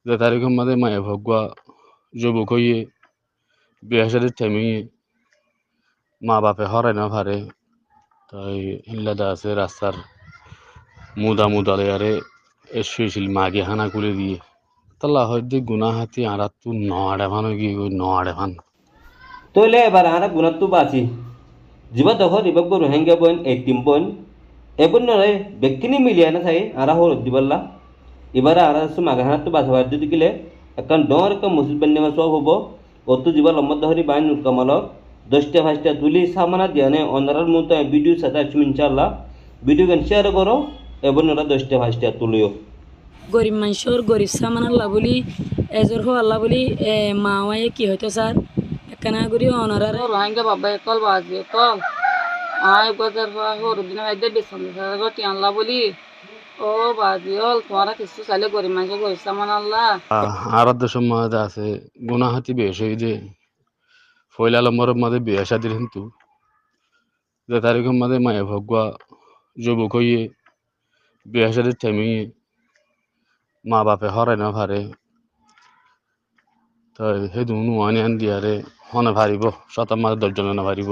যে তারিখের মধ্যে মায়ে ভগুয়া যুবক হইয়ে বিয়া শাদির টাইমিংয়ে মা বাপে হরাই না পারে তাই হিল্লাদা আছে রাস্তার মুদালে এসেছিল মাগে হানা করে দিয়ে তাল্লা হয়তো গুনা হাতি আড়াত তু নড়ে ভানো গিয়ে নড়ে ভান তোলে এবার আরা গুণাত্তু বাঁচি জিবা দখর ইবাব গরু হেঙ্গে বইন এই টিম বইন এবন নয় ব্যক্তিনি মিলিয়ে না থাকে আরা হর দিবাল্লা এবারে আরা মাগাহানাত্তু বাঁচাবার যদি গেলে এখন ডর একটা মসজিদ বান্ধিবা সব হবো অত জিবা লম্বা দহরি বাইন নুকামালক 10টা 5টা তুলি সামানা দিয়ানে অনারার মতো ভিডিও সাথে আছি ইনশাআল্লাহ ভিডিও গান শেয়ার করো এবং ওরা 10টা 5টা তুলিও গরিব মানুষের গরিব সামান আল্লাহ বলি এজর হো আল্লাহ বলি মাওয়ায় কি হইতো স্যার একখানা করি অনারার রোহিঙ্গা বাবা কল বাজি কল আয় গজার হর দিন আইদে বেসন গটি আল্লাহ বলি ও বাজি হল তোমারা কিছু চাইলে গরিব মানুষের গরিব সামান আল্লাহ আর দেশের মধ্যে আছে গুনা হাতি বেশ হই যে ফয়লা লম্বরের মধ্যে বিয়া শাদির কিন্তু যে তারিখের মধ্যে মায়ে ভগুয়া যুবক হইয়ে বিয়া শাদির টাইমিংয়ে মা বাপে হরাই না পারে তাই সেই দুনু আনি আন দিয়ারে হনে পারিব শতাম মাঝে 10 জনে না পারিব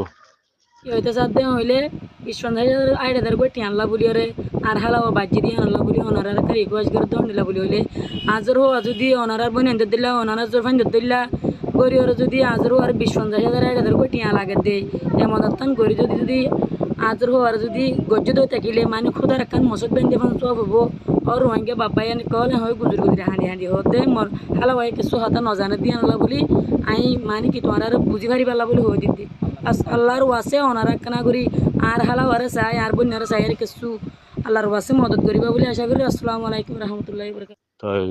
কি হইতো স্যার দে হইলে বিশ্বনাথ আইডাদার গটি আল্লাহ বলি ওরে আর হালাও বাজি দিয়ে আল্লাহ বলি অনারার কারি গোয়াজ করে দন দিলা বলি হইলে আজর হো যদি অনারার বই নেন দিলা অনারার জোর ফাইন দিলা গরি ওরা যদি আজর হো আর বিশ্বনাথ আইডাদার গটি লাগে দে এমন অত্যান গরি যদি আজর হো আর যদি গজ্জ দই থাকিলে মানে খুদার একখান মসজিদ বেঁধে ফান সব হবো और रोहिंग्या बाबा यानी कहले हो गुजर गुजर हांडी हांडी होते मोर हाला भाई के सोहाता न जाने दिया अल्लाह बोली आई मानी कि तुम्हारा बुझी भारी वाला बोली हो दीदी अस अल्लाहर वासे ओनारा कना करी আর হালা ওরে চাই আর বন্যারে চাই আর কিছু আল্লাহর ওয়াসে মদত করিবা বলে আশা করি আসসালামু আলাইকুম রহমতুল্লাহি ওয়া বারাকাতুহু তাই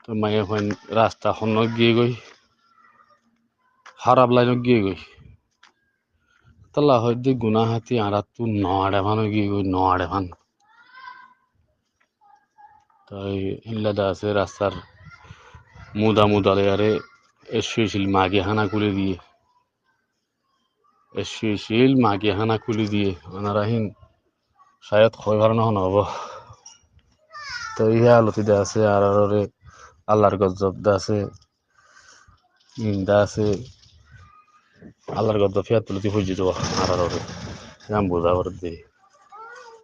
তো মায়ে হইন রাস্তা খন গিয়ে গই খারাপ লাইন গিয়ে গই তাল্লা হয়তো গুনা হাতি আড়াত তু নড়ে ভানো গিয়ে নড়ে ভান তাই হিল্লাদা আছে রাস্তার মুদালে এসেছিল মাগে হানা খুলে দিয়ে এসেছিল মাগে হানা খুলে দিয়ে আনারাহীন শায়দ খয় ভারণ হন হব তো ইহা আলতিতে আছে আর আল্লাহর গজব দা আছে ইন্দা আছে আল্লাহর গজব ফিয়াত তুলতে হয়ে যেত আর আমি বোঝা করে দিই